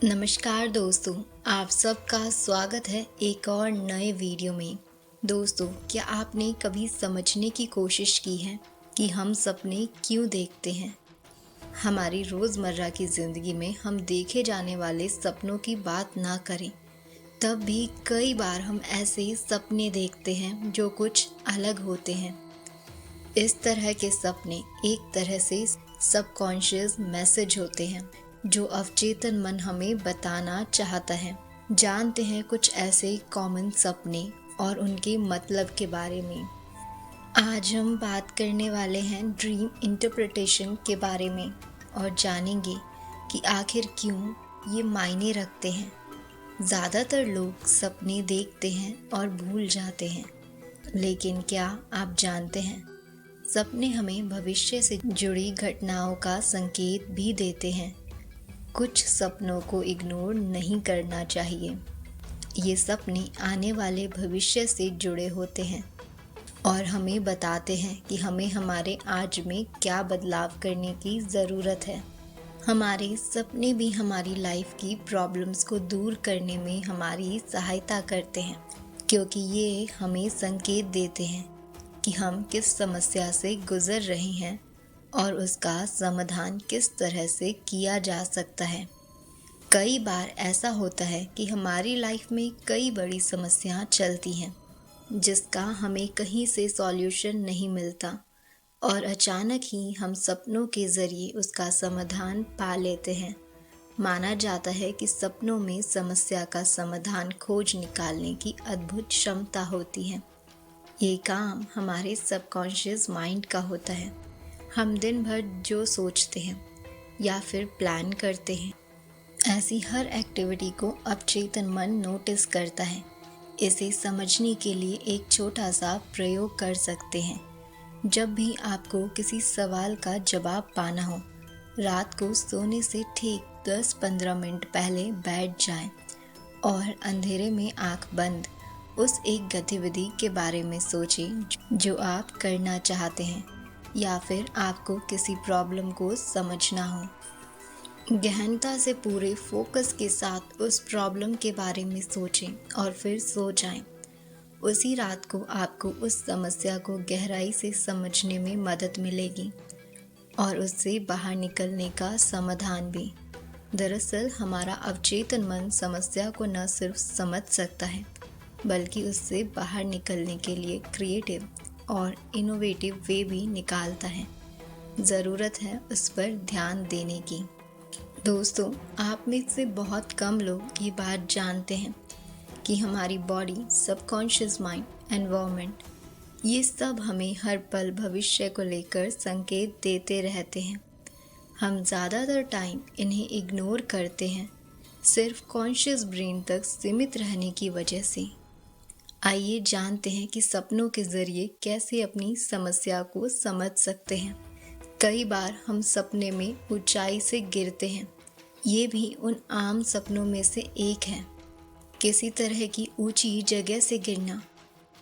नमस्कार दोस्तों, आप सबका स्वागत है एक और नए वीडियो में। दोस्तों, क्या आपने कभी समझने की कोशिश की है कि हम सपने क्यों देखते हैं? हमारी रोज़मर्रा की ज़िंदगी में हम देखे जाने वाले सपनों की बात ना करें, तब भी कई बार हम ऐसे सपने देखते हैं जो कुछ अलग होते हैं। इस तरह के सपने एक तरह से सबकॉन्शियस मैसेज होते हैं जो अवचेतन मन हमें बताना चाहता है। जानते हैं कुछ ऐसे कॉमन सपने और उनके मतलब के बारे में। आज हम बात करने वाले हैं ड्रीम इंटरप्रिटेशन के बारे में और जानेंगे कि आखिर क्यों ये मायने रखते हैं। ज़्यादातर लोग सपने देखते हैं और भूल जाते हैं, लेकिन क्या आप जानते हैं सपने हमें भविष्य से जुड़ी घटनाओं का संकेत भी देते हैं। कुछ सपनों को इग्नोर नहीं करना चाहिए। ये सपने आने वाले भविष्य से जुड़े होते हैं और हमें बताते हैं कि हमें हमारे आज में क्या बदलाव करने की ज़रूरत है। हमारे सपने भी हमारी लाइफ की प्रॉब्लम्स को दूर करने में हमारी सहायता करते हैं, क्योंकि ये हमें संकेत देते हैं कि हम किस समस्या से गुजर रहे हैं और उसका समाधान किस तरह से किया जा सकता है। कई बार ऐसा होता है कि हमारी लाइफ में कई बड़ी समस्याएं चलती हैं जिसका हमें कहीं से सॉल्यूशन नहीं मिलता और अचानक ही हम सपनों के ज़रिए उसका समाधान पा लेते हैं। माना जाता है कि सपनों में समस्या का समाधान खोज निकालने की अद्भुत क्षमता होती है। ये काम हमारे सबकॉन्शियस माइंड का होता है। हम दिन भर जो सोचते हैं या फिर प्लान करते हैं, ऐसी हर एक्टिविटी को अवचेतन मन नोटिस करता है। इसे समझने के लिए एक छोटा सा प्रयोग कर सकते हैं। जब भी आपको किसी सवाल का जवाब पाना हो, रात को सोने से ठीक 10-15 मिनट पहले बैठ जाएं और अंधेरे में आंख बंद उस एक गतिविधि के बारे में सोचें जो आप करना चाहते हैं या फिर आपको किसी प्रॉब्लम को समझना हो। गहनता से पूरे फोकस के साथ उस प्रॉब्लम के बारे में सोचें और फिर सो जाएं। उसी रात को आपको उस समस्या को गहराई से समझने में मदद मिलेगी और उससे बाहर निकलने का समाधान भी। दरअसल हमारा अवचेतन मन समस्या को न सिर्फ समझ सकता है, बल्कि उससे बाहर निकलने के लिए क्रिएटिव और इनोवेटिव वे भी निकालता है। ज़रूरत है उस पर ध्यान देने की। दोस्तों, आप में से बहुत कम लोग ये बात जानते हैं कि हमारी बॉडी, सबकॉन्शियस माइंड, एनवायरनमेंट, ये सब हमें हर पल भविष्य को लेकर संकेत देते रहते हैं। हम ज़्यादातर टाइम इन्हें इग्नोर करते हैं, सिर्फ कॉन्शियस ब्रेन तक सीमित रहने की वजह से। आइए जानते हैं कि सपनों के ज़रिए कैसे अपनी समस्या को समझ सकते हैं। कई बार हम सपने में ऊंचाई से गिरते हैं। ये भी उन आम सपनों में से एक है। किसी तरह की ऊंची जगह से गिरना।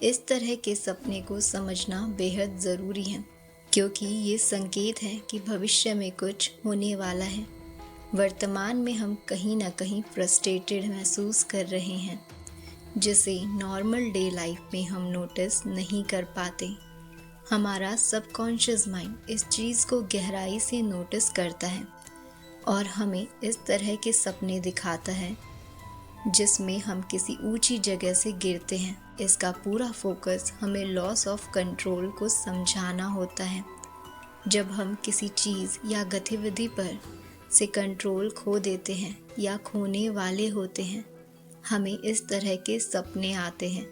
इस तरह के सपने को समझना बेहद ज़रूरी है, क्योंकि ये संकेत है कि भविष्य में कुछ होने वाला है। वर्तमान में हम कहीं ना कहीं फ्रस्ट्रेटेड महसूस कर रहे हैं, जिसे नॉर्मल डे लाइफ में हम नोटिस नहीं कर पाते। हमारा सबकॉन्शियस माइंड इस चीज़ को गहराई से नोटिस करता है और हमें इस तरह के सपने दिखाता है जिसमें हम किसी ऊंची जगह से गिरते हैं। इसका पूरा फोकस हमें लॉस ऑफ कंट्रोल को समझाना होता है। जब हम किसी चीज़ या गतिविधि पर से कंट्रोल खो देते हैं या खोने वाले होते हैं, हमें इस तरह के सपने आते हैं।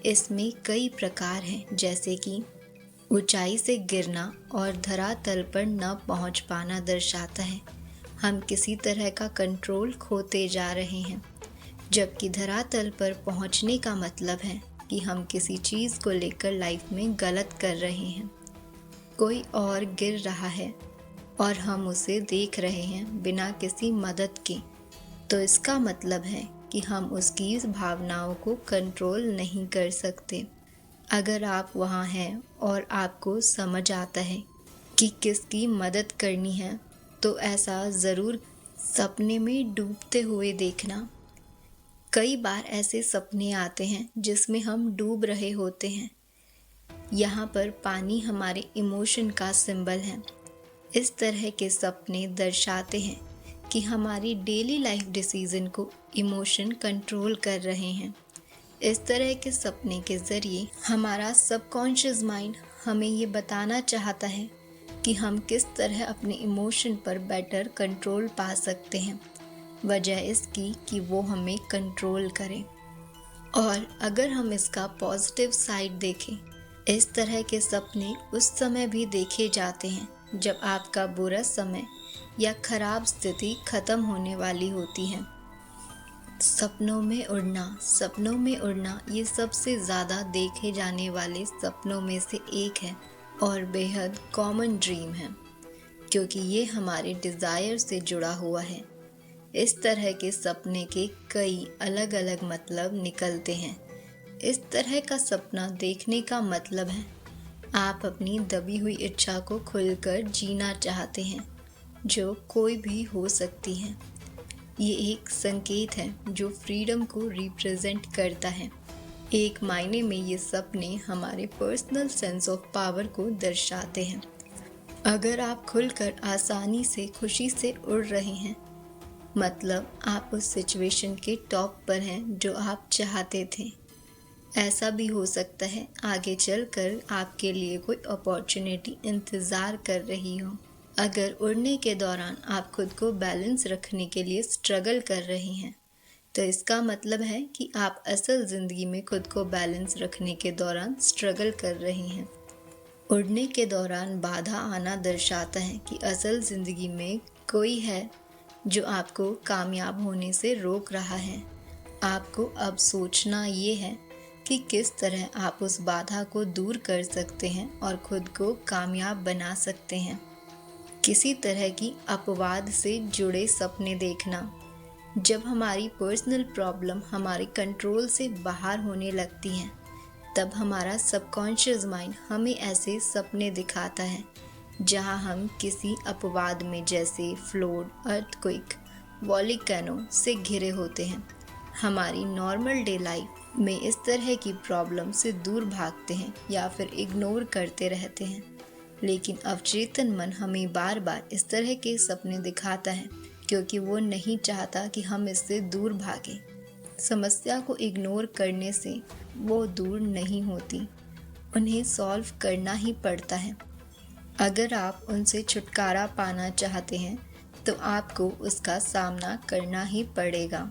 इसमें कई प्रकार हैं, जैसे कि ऊंचाई से गिरना और धरातल पर न पहुंच पाना दर्शाता है हम किसी तरह का कंट्रोल खोते जा रहे हैं, जबकि धरातल पर पहुंचने का मतलब है कि हम किसी चीज़ को लेकर लाइफ में गलत कर रहे हैं। कोई और गिर रहा है और हम उसे देख रहे हैं बिना किसी मदद के, तो इसका मतलब है कि हम उसकी भावनाओं को कंट्रोल नहीं कर सकते। अगर आप वहाँ हैं और आपको समझ आता है कि किसकी मदद करनी है, तो ऐसा ज़रूर सपने में डूबते हुए देखना। कई बार ऐसे सपने आते हैं जिसमें हम डूब रहे होते हैं। यहाँ पर पानी हमारे इमोशन का सिंबल है। इस तरह के सपने दर्शाते हैं कि हमारी डेली लाइफ डिसीजन को इमोशन कंट्रोल कर रहे हैं। इस तरह के सपने के ज़रिए हमारा सबकॉन्शियस माइंड हमें ये बताना चाहता है कि हम किस तरह अपने इमोशन पर बेटर कंट्रोल पा सकते हैं, वजह इसकी कि वो हमें कंट्रोल करें। और अगर हम इसका पॉजिटिव साइड देखें, इस तरह के सपने उस समय भी देखे जाते हैं जब आपका बुरा समय या खराब स्थिति खत्म होने वाली होती है। सपनों में उड़ना ये सबसे ज़्यादा देखे जाने वाले सपनों में से एक है और बेहद कॉमन ड्रीम है, क्योंकि ये हमारे डिज़ायर से जुड़ा हुआ है। इस तरह के सपने के कई अलग अलग मतलब निकलते हैं। इस तरह का सपना देखने का मतलब है आप अपनी दबी हुई इच्छा को खुलकर जीना चाहते हैं, जो कोई भी हो सकती है। ये एक संकेत है जो फ्रीडम को रिप्रेजेंट करता है। एक मायने में ये सपने हमारे पर्सनल सेंस ऑफ पावर को दर्शाते हैं। अगर आप खुलकर आसानी से खुशी से उड़ रहे हैं, मतलब आप उस सिचुएशन के टॉप पर हैं जो आप चाहते थे। ऐसा भी हो सकता है आगे चलकर आपके लिए कोई अपॉर्चुनिटी इंतज़ार कर रही हो। अगर उड़ने के दौरान आप खुद को बैलेंस रखने के लिए स्ट्रगल कर रहे हैं, तो इसका मतलब है कि आप असल ज़िंदगी में खुद को बैलेंस रखने के दौरान स्ट्रगल कर रहे हैं। उड़ने के दौरान बाधा आना दर्शाता है कि असल ज़िंदगी में कोई है जो आपको कामयाब होने से रोक रहा है। आपको अब सोचना ये है कि किस तरह आप उस बाधा को दूर कर सकते हैं और खुद को कामयाब बना सकते हैं। किसी तरह की अपवाद से जुड़े सपने देखना। जब हमारी पर्सनल प्रॉब्लम हमारे कंट्रोल से बाहर होने लगती हैं, तब हमारा सबकॉन्शियस माइंड हमें ऐसे सपने दिखाता है जहां हम किसी अपवाद में, जैसे फ्लड, अर्थक्वेक, वॉल्केनो से घिरे होते हैं। हमारी नॉर्मल डे लाइफ में इस तरह की प्रॉब्लम से दूर भागते हैं या फिर इग्नोर करते रहते हैं, लेकिन अवचेतन मन हमें बार बार इस तरह के सपने दिखाता है क्योंकि वो नहीं चाहता कि हम इससे दूर भागें। समस्या को इग्नोर करने से वो दूर नहीं होती, उन्हें सॉल्व करना ही पड़ता है। अगर आप उनसे छुटकारा पाना चाहते हैं तो आपको उसका सामना करना ही पड़ेगा।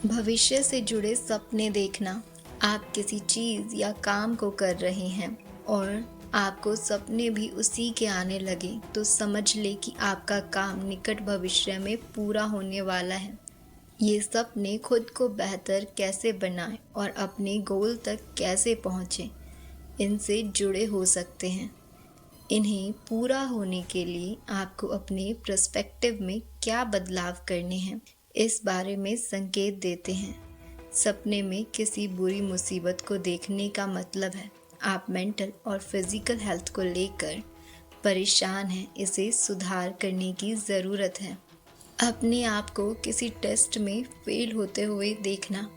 भविष्य से जुड़े सपने देखना। आप किसी चीज़ या काम को कर रहे हैं और आपको सपने भी उसी के आने लगे, तो समझ ले कि आपका काम निकट भविष्य में पूरा होने वाला है। ये सपने खुद को बेहतर कैसे बनाएं और अपने गोल तक कैसे पहुँचें, इनसे जुड़े हो सकते हैं। इन्हें पूरा होने के लिए आपको अपने पर्सपेक्टिव में क्या बदलाव करने हैं, इस बारे में संकेत देते हैं। सपने में किसी बुरी मुसीबत को देखने का मतलब है आप मेंटल और फिजिकल हेल्थ को लेकर परेशान हैं, इसे सुधार करने की ज़रूरत है। अपने आप को किसी टेस्ट में फेल होते हुए देखना।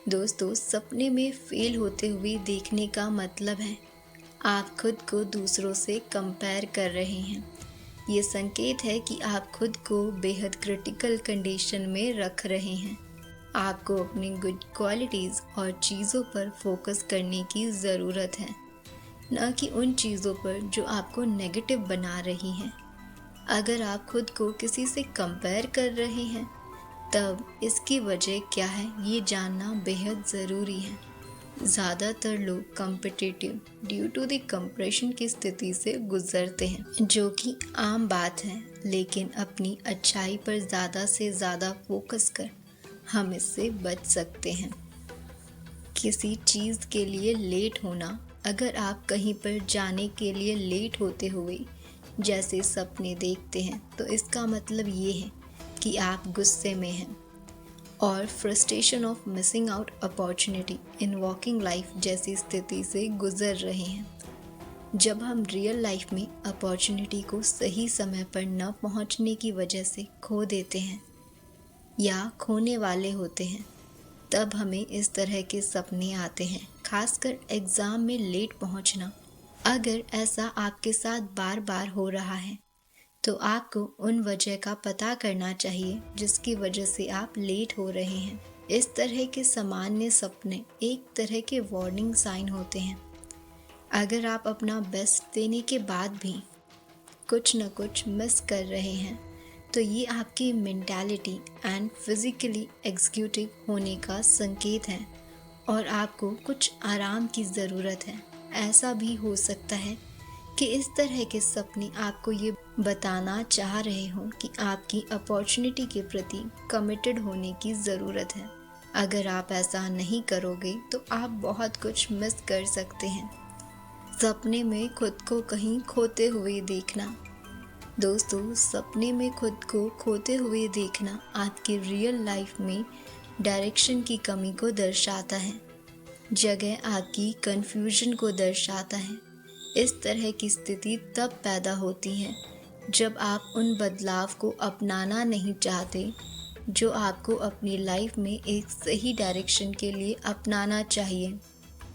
दोस्तों, सपने में फेल होते हुए देखने का मतलब है आप खुद को दूसरों से कंपेयर कर रहे हैं। ये संकेत है कि आप खुद को बेहद क्रिटिकल कंडीशन में रख रहे हैं। आपको अपनी गुड क्वालिटीज़ और चीज़ों पर फोकस करने की ज़रूरत है, न कि उन चीज़ों पर जो आपको नेगेटिव बना रही हैं। अगर आप खुद को किसी से कंपेयर कर रहे हैं, तब इसकी वजह क्या है ये जानना बेहद ज़रूरी है। ज़्यादातर लोग competitive due to the compression की स्थिति से गुजरते हैं, जो कि आम बात है, लेकिन अपनी अच्छाई पर ज़्यादा से ज़्यादा फोकस कर हम इससे बच सकते हैं। किसी चीज़ के लिए लेट होना। अगर आप कहीं पर जाने के लिए लेट होते हुए जैसे सपने देखते हैं, तो इसका मतलब ये है कि आप गुस्से में हैं और frustration of missing out opportunity in walking life जैसी स्थिति से गुजर रहे हैं। जब हम रियल लाइफ में अपॉर्चुनिटी को सही समय पर न पहुंचने की वजह से खो देते हैं या खोने वाले होते हैं, तब हमें इस तरह के सपने आते हैं, खासकर एग्ज़ाम में लेट पहुंचना। अगर ऐसा आपके साथ बार बार हो रहा है तो आपको उन वजह का पता करना चाहिए जिसकी वजह से आप लेट हो रहे हैं। इस तरह के सामान्य सपने एक तरह के वार्निंग साइन होते हैं। अगर आप अपना बेस्ट देने के बाद भी कुछ न कुछ मिस कर रहे हैं तो ये आपकी मेंटालिटी एंड फिजिकली एग्जीक्यूटिव होने का संकेत है और आपको कुछ आराम की ज़रूरत है। ऐसा भी हो सकता है कि इस तरह के सपने आपको ये बताना चाह रहे हों कि आपकी अपॉर्चुनिटी के प्रति कमिटेड होने की ज़रूरत है। अगर आप ऐसा नहीं करोगे तो आप बहुत कुछ मिस कर सकते हैं। सपने में खुद को कहीं खोते हुए देखना। दोस्तों, सपने में खुद को खोते हुए देखना आपकी रियल लाइफ में डायरेक्शन की कमी को दर्शाता है, जगह आपकी कन्फ्यूजन को दर्शाता है। इस तरह की स्थिति तब पैदा होती है जब आप उन बदलाव को अपनाना नहीं चाहते जो आपको अपनी लाइफ में एक सही डायरेक्शन के लिए अपनाना चाहिए।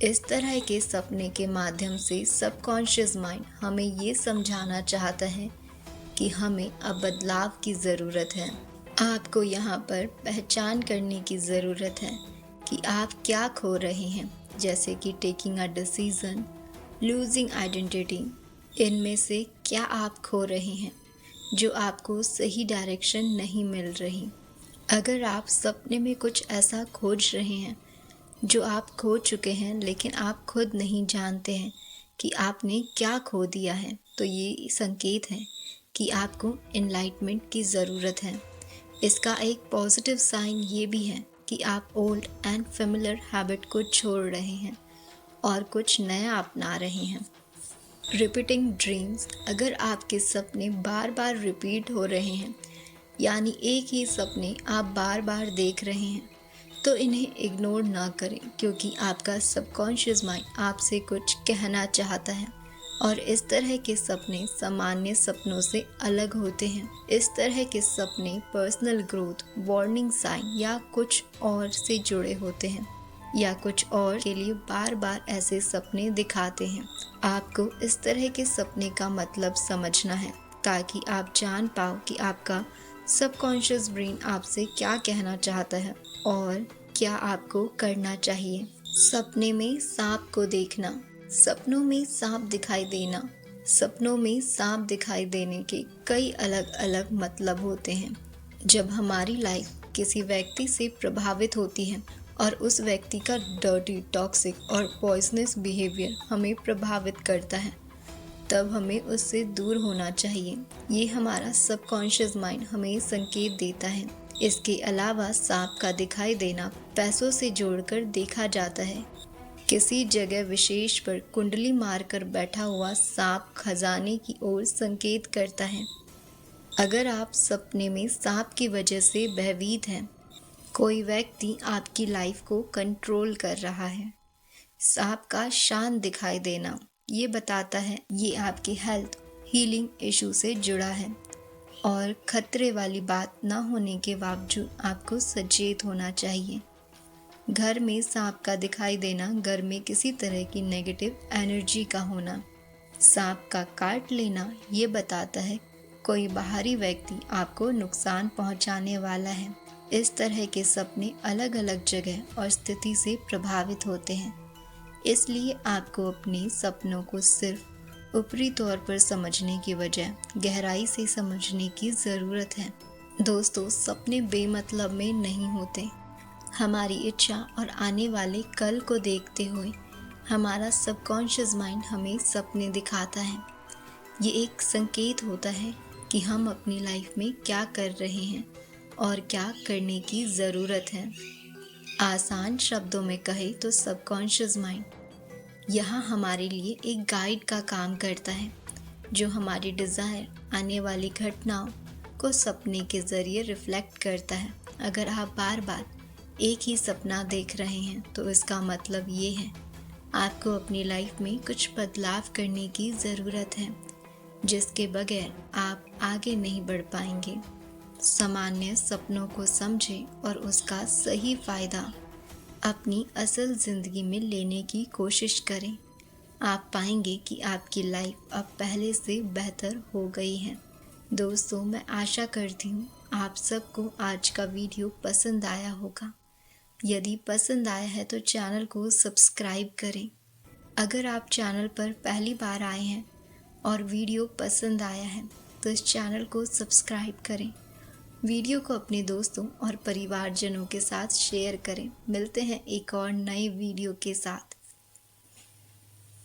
इस तरह के सपने के माध्यम से सबकॉन्शियस माइंड हमें ये समझाना चाहता है कि हमें अब बदलाव की ज़रूरत है। आपको यहाँ पर पहचान करने की ज़रूरत है कि आप क्या खो रहे हैं, जैसे कि taking a decision, losing identity. इनमें से क्या आप खो रहे हैं जो आपको सही डायरेक्शन नहीं मिल रही। अगर आप सपने में कुछ ऐसा खोज रहे हैं जो आप खो चुके हैं लेकिन आप खुद नहीं जानते हैं कि आपने क्या खो दिया है, तो ये संकेत है कि आपको एनलाइटमेंट की ज़रूरत है। इसका एक पॉजिटिव साइन ये भी है कि आप ओल्ड एंड फेमिलियर हैबिट को छोड़ रहे हैं और कुछ नया अपना रहे हैं। Repeating dreams. अगर आपके सपने बार बार रिपीट हो रहे हैं, यानी एक ही सपने आप बार बार देख रहे हैं, तो इन्हें इग्नोर ना करें, क्योंकि आपका सबकॉन्शियस माइंड आपसे कुछ कहना चाहता है और इस तरह के सपने सामान्य सपनों से अलग होते हैं। इस तरह के सपने पर्सनल ग्रोथ, वार्निंग साइन या कुछ और से जुड़े होते हैं या कुछ और के लिए बार बार ऐसे सपने दिखाते हैं। आपको इस तरह के सपने का मतलब समझना है ताकि आप जान पाओ कि आपका सबकॉन्शियस ब्रेन आपसे क्या कहना चाहता है और क्या आपको करना चाहिए। सपने में सांप को देखना। सपनों में सांप दिखाई देना। सपनों में सांप दिखाई देने के कई अलग अलग मतलब होते हैं। जब हमारी लाइफ किसी व्यक्ति से प्रभावित होती है और उस व्यक्ति का डर्टी, टॉक्सिक और पॉइजनस बिहेवियर हमें प्रभावित करता है, तब हमें उससे दूर होना चाहिए। ये हमारा सबकॉन्शियस माइंड हमें संकेत देता है। इसके अलावा सांप का दिखाई देना पैसों से जोड़कर देखा जाता है। किसी जगह विशेष पर कुंडली मारकर बैठा हुआ सांप खजाने की ओर संकेत करता है। अगर आप सपने में सांप की वजह से भयभीत हैं, कोई व्यक्ति आपकी लाइफ को कंट्रोल कर रहा है। सांप का शांत दिखाई देना ये बताता है ये आपकी हेल्थ, हीलिंग इशू से जुड़ा है और खतरे वाली बात ना होने के बावजूद आपको सचेत होना चाहिए। घर में सांप का दिखाई देना घर में किसी तरह की नेगेटिव एनर्जी का होना। सांप का काट लेना ये बताता है कोई बाहरी व्यक्ति आपको नुकसान पहुंचाने वाला है। इस तरह के सपने अलग अलग जगह और स्थिति से प्रभावित होते हैं, इसलिए आपको अपने सपनों को सिर्फ ऊपरी तौर पर समझने की बजाय गहराई से समझने की ज़रूरत है। दोस्तों, सपने बेमतलब में नहीं होते। हमारी इच्छा और आने वाले कल को देखते हुए हमारा सबकॉन्शियस माइंड हमें सपने दिखाता है। ये एक संकेत होता है कि हम अपनी लाइफ में क्या कर रहे हैं और क्या करने की ज़रूरत है। आसान शब्दों में कहे तो सबकॉन्शियस माइंड यहाँ हमारे लिए एक गाइड का काम करता है, जो हमारी डिज़ायर, आने वाली घटनाओं को सपने के ज़रिए रिफ्लेक्ट करता है। अगर आप बार बार एक ही सपना देख रहे हैं तो इसका मतलब ये है आपको अपनी लाइफ में कुछ बदलाव करने की ज़रूरत है, जिसके बगैर आप आगे नहीं बढ़ पाएंगे। सामान्य सपनों को समझें और उसका सही फ़ायदा अपनी असल ज़िंदगी में लेने की कोशिश करें। आप पाएंगे कि आपकी लाइफ अब पहले से बेहतर हो गई है। दोस्तों, मैं आशा करती हूँ आप सबको आज का वीडियो पसंद आया होगा। यदि पसंद आया है तो चैनल को सब्सक्राइब करें। अगर आप चैनल पर पहली बार आए हैं और वीडियो पसंद आया है तो इस चैनल को सब्सक्राइब करें। वीडियो को अपने दोस्तों और परिवारजनों के साथ शेयर करें। मिलते हैं एक और नए वीडियो के साथ।